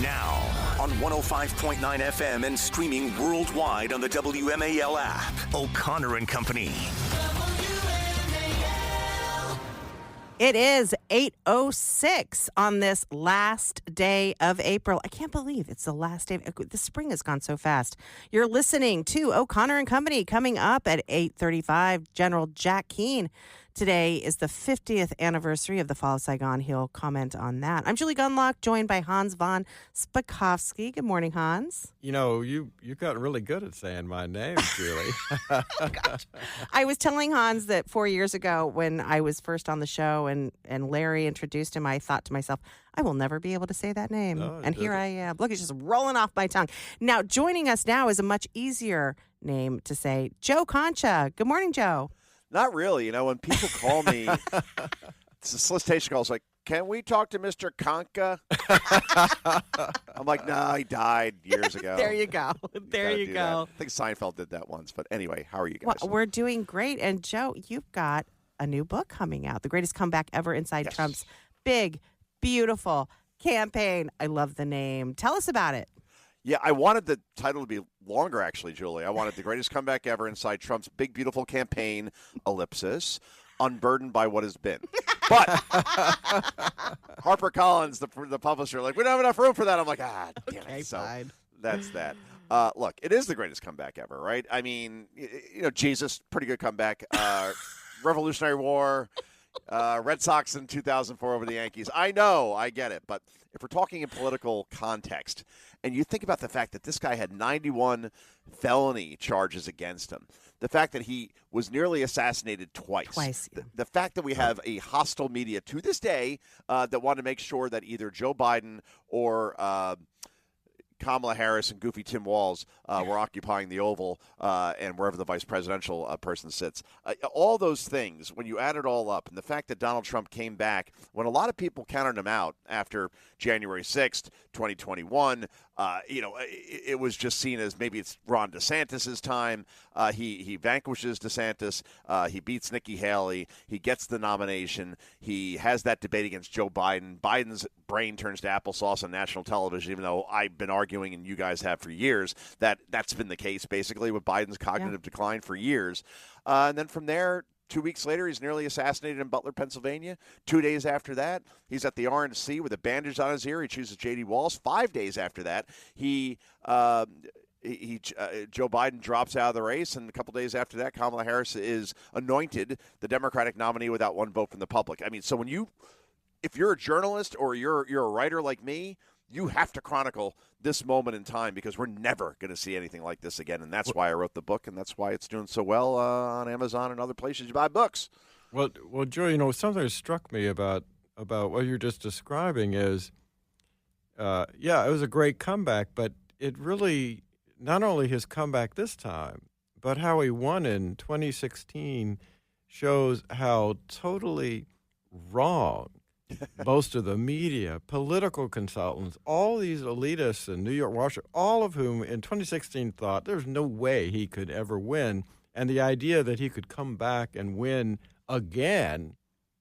Now, on 105.9 FM and streaming worldwide on the WMAL app. O'Connor and Company. It is 8:06 on this last day of April. I can't believe it's the last day. The spring has gone so fast. You're listening to O'Connor and Company. Coming up at 8:35, General Jack Keane. Today is the 50th anniversary of the fall of Saigon. He'll comment on that. I'm Julie Gunlock, joined by Hans von Spakovsky. Good morning, Hans. You know, you got really good at saying my name, Julie. Oh, gosh. I was telling Hans that 4 years ago when I was first on the show and Larry introduced him, I thought to myself, I will never be able to say that name. No, and here I am. Look, it's just rolling off my tongue. Now, joining us now is a much easier name to say, Joe Concha. Good morning, Joe. Not really. You know, when people call me, it's a solicitation call. It's like, can we talk to Mr. Concha? I'm like, no, he died years ago. There you go. There you go. I think Seinfeld did that once. But anyway, how are you guys? Well, we're doing great. And, Joe, you've got a new book coming out, The Greatest Comeback Ever Inside Trump's big, beautiful campaign. I love the name. Tell us about it. Yeah, I wanted the title to be longer, actually, Julie. I wanted The Greatest Comeback Ever Inside Trump's big, beautiful campaign, ellipsis, unburdened by what has been. But HarperCollins, the publisher, like, we don't have enough room for that. I'm like, damn it. So fine. That's that. Look, it is the greatest comeback ever, right? I mean, you know, Jesus, pretty good comeback. Revolutionary War, Red Sox in 2004 over the Yankees. I know, I get it. But if we're talking in political context, and you think about the fact that this guy had 91 felony charges against him, the fact that he was nearly assassinated twice, Yeah. the fact that we have a hostile media to this day that want to make sure that either Joe Biden or Kamala Harris and goofy Tim Walz were occupying the Oval and wherever the vice presidential person sits. All those things, when you add it all up, and the fact that Donald Trump came back when a lot of people counted him out after January 6th, 2021, it was just seen as maybe it's Ron DeSantis' time. He vanquishes DeSantis. He beats Nikki Haley. He gets the nomination. He has that debate against Joe Biden. Biden's brain turns to applesauce on national television, even though I've been arguing, and you guys have for years, that that's been the case, basically, with Biden's cognitive decline for years. And then from there, 2 weeks later, he's nearly assassinated in Butler, Pennsylvania. 2 days after that, he's at the RNC with a bandage on his ear. He chooses J.D. Walls. 5 days after that, Joe Biden drops out of the race, and a couple days after that, Kamala Harris is anointed the Democratic nominee without one vote from the public. I mean, so if you're a journalist or you're a writer like me, you have to chronicle this moment in time because we're never going to see anything like this again, and that's why I wrote the book, and that's why it's doing so well on Amazon and other places you buy books. Well, Joe, something that struck me about what you're just describing is, it was a great comeback, but it really, not only his comeback this time, but how he won in 2016 shows how totally wrong most of the media, political consultants, all these elitists in New York, Washington, all of whom in 2016 thought there's no way he could ever win. And the idea that he could come back and win again,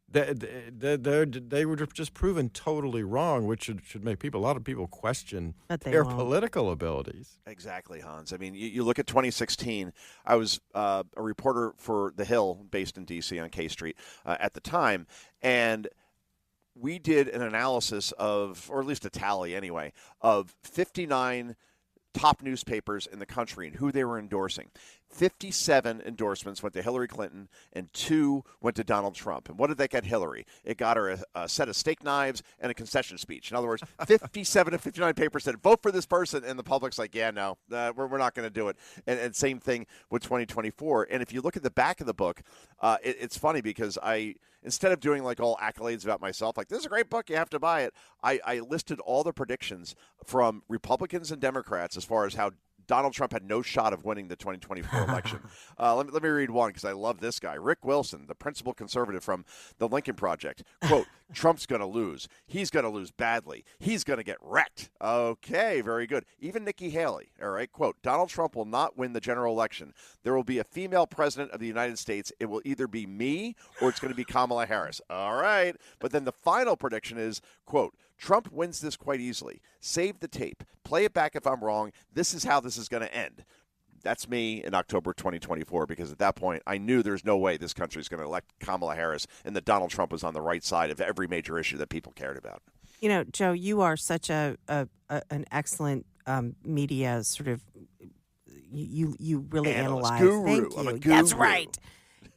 they were just proven totally wrong, which should make a lot of people question their political abilities. Exactly, Hans. I mean, you look at 2016. I was a reporter for The Hill, based in D.C. on K Street at the time, and we did an analysis of, or at least a tally anyway, of 59 top newspapers in the country and who they were endorsing. 57 endorsements went to Hillary Clinton and 2 went to Donald Trump. And what did that get Hillary? It got her a set of steak knives and a concession speech. In other words, 57 of 59 papers said, vote for this person, and the public's like, yeah, no, we're not going to do it. And same thing with 2024. And if you look at the back of the book, it's funny because instead of doing like all accolades about myself, like this is a great book, you have to buy it, I listed all the predictions from Republicans and Democrats as far as how Donald Trump had no shot of winning the 2024 election. Let me read one because I love this guy. Rick Wilson, the principal conservative from the Lincoln Project. Quote, Trump's going to lose. He's going to lose badly. He's going to get wrecked. Okay, very good. Even Nikki Haley, all right, quote, Donald Trump will not win the general election. There will be a female president of the United States. It will either be me or it's going to be Kamala Harris. All right. But then the final prediction is, quote, Trump wins this quite easily. Save the tape. Play it back if I'm wrong. This is how this is going to end. That's me in October 2024, because at that point, I knew there's no way this country is going to elect Kamala Harris and that Donald Trump was on the right side of every major issue that people cared about. You know, Joe, you are such an excellent media sort of, you really analyze. Guru. Thank you. I'm a guru. That's right.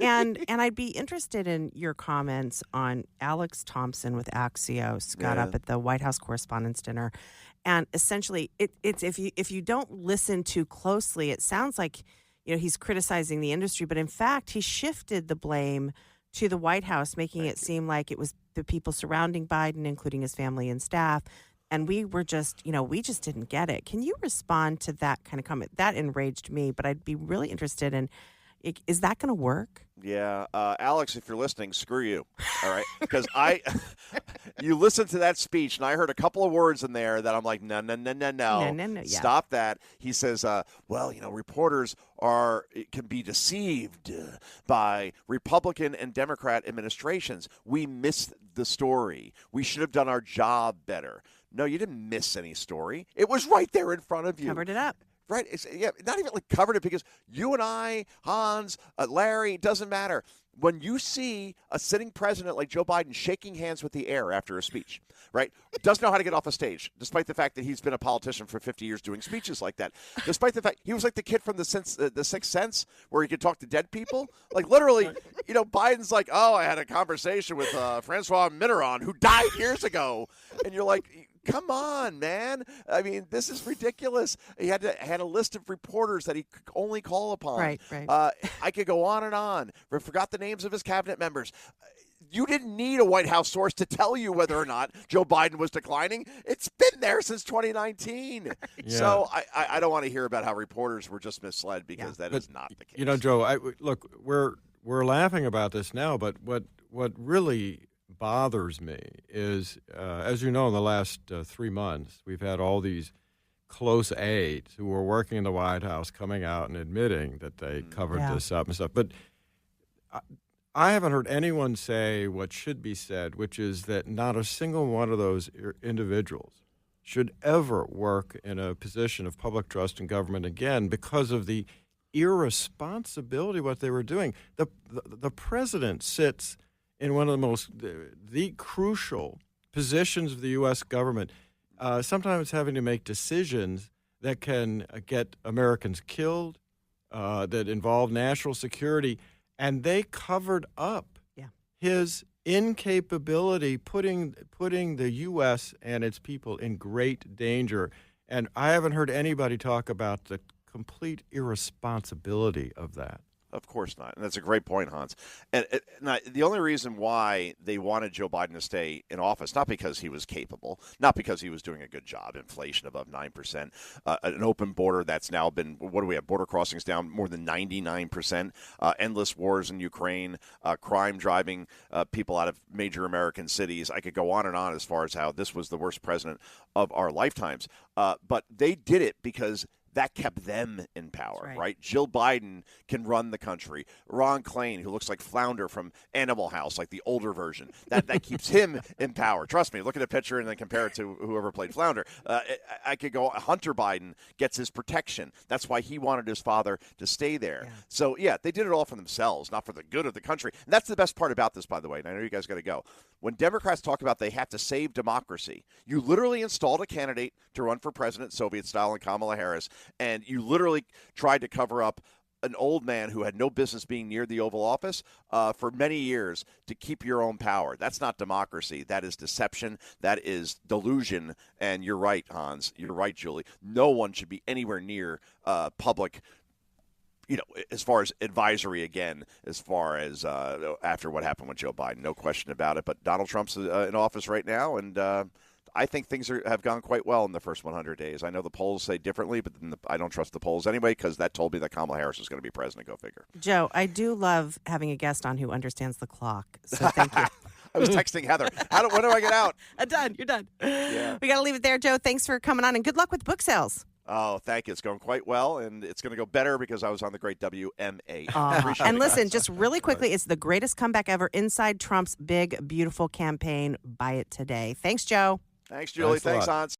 And I'd be interested in your comments on Alex Thompson with Axios got up at the White House Correspondents' Dinner, and essentially it's if you don't listen too closely, it sounds like he's criticizing the industry, but in fact he shifted the blame to the White House, making it seem like it was the people surrounding Biden, including his family and staff. And we were just, we just didn't get it. Can you respond to that kind of comment? That enraged me, but I'd be really interested in. Is that going to work? Yeah. Alex, if you're listening, screw you. All right. Because you listened to that speech, and I heard a couple of words in there that I'm like, no. No. Stop that. He says, reporters can be deceived by Republican and Democrat administrations. We missed the story. We should have done our job better. No, you didn't miss any story. It was right there in front of you. Covered it up. Right. Not even like covered it, because you and I, Hans, Larry, it doesn't matter. When you see a sitting president like Joe Biden shaking hands with the air after a speech, right, doesn't know how to get off a stage, despite the fact that he's been a politician for 50 years doing speeches like that, despite the fact he was like the kid from the Sixth Sense where he could talk to dead people. Like literally, Biden's like, oh, I had a conversation with Francois Mitterrand, who died years ago. And you're like, come on, man. I mean, this is ridiculous. He had a list of reporters that he could only call upon. Right. I could go on and on. I forgot the names of his cabinet members. You didn't need a White House source to tell you whether or not Joe Biden was declining. It's been there since 2019. Yeah. So I don't want to hear about how reporters were just misled, because that is not the case. Joe, look, we're laughing about this now, but what really bothers me is, as you know, in the last 3 months, we've had all these close aides who were working in the White House coming out and admitting that they covered this up and stuff. But I haven't heard anyone say what should be said, which is that not a single one of those individuals should ever work in a position of public trust in government again because of the irresponsibility of what they were doing. The president sits in one of the crucial positions of the U.S. government, sometimes having to make decisions that can get Americans killed, that involve national security, and they covered up his incapability, putting the U.S. and its people in great danger. And I haven't heard anybody talk about the complete irresponsibility of that. Of course not. And that's a great point, Hans. And the only reason why they wanted Joe Biden to stay in office, not because he was capable, not because he was doing a good job, inflation above 9%, an open border that's now been, what do we have, border crossings down more than 99%, endless wars in Ukraine, crime driving people out of major American cities. I could go on and on as far as how this was the worst president of our lifetimes. But they did it because that kept them in power, right? Jill Biden can run the country. Ron Klain, who looks like Flounder from Animal House, like the older version, that keeps him in power. Trust me, look at a picture and then compare it to whoever played Flounder. I could go, Hunter Biden gets his protection. That's why he wanted his father to stay there. Yeah. So, they did it all for themselves, not for the good of the country. And that's the best part about this, by the way, and I know you guys got to go. When Democrats talk about they have to save democracy, you literally installed a candidate to run for president, Soviet style, in Kamala Harris, and you literally tried to cover up an old man who had no business being near the Oval Office for many years to keep your own power. That's not democracy. That is deception. That is delusion. And you're right, Hans. You're right, Julie. No one should be anywhere near public, as far as advisory again, as far as after what happened with Joe Biden. No question about it. But Donald Trump's in office right now, and I think things have gone quite well in the first 100 days. I know the polls say differently, but I don't trust the polls anyway, because that told me that Kamala Harris is going to be president. Go figure. Joe, I do love having a guest on who understands the clock, so thank you. I was texting Heather. When do I get out? Done. You're done. Yeah. We got to leave it there, Joe. Thanks for coming on, and good luck with book sales. Oh, thank you. It's going quite well, and it's going to go better because I was on the great WMAL. And listen, just really quickly, it's the greatest comeback ever inside Trump's big, beautiful campaign. Buy it today. Thanks, Joe. Thanks, Julie. Thanks, Hans.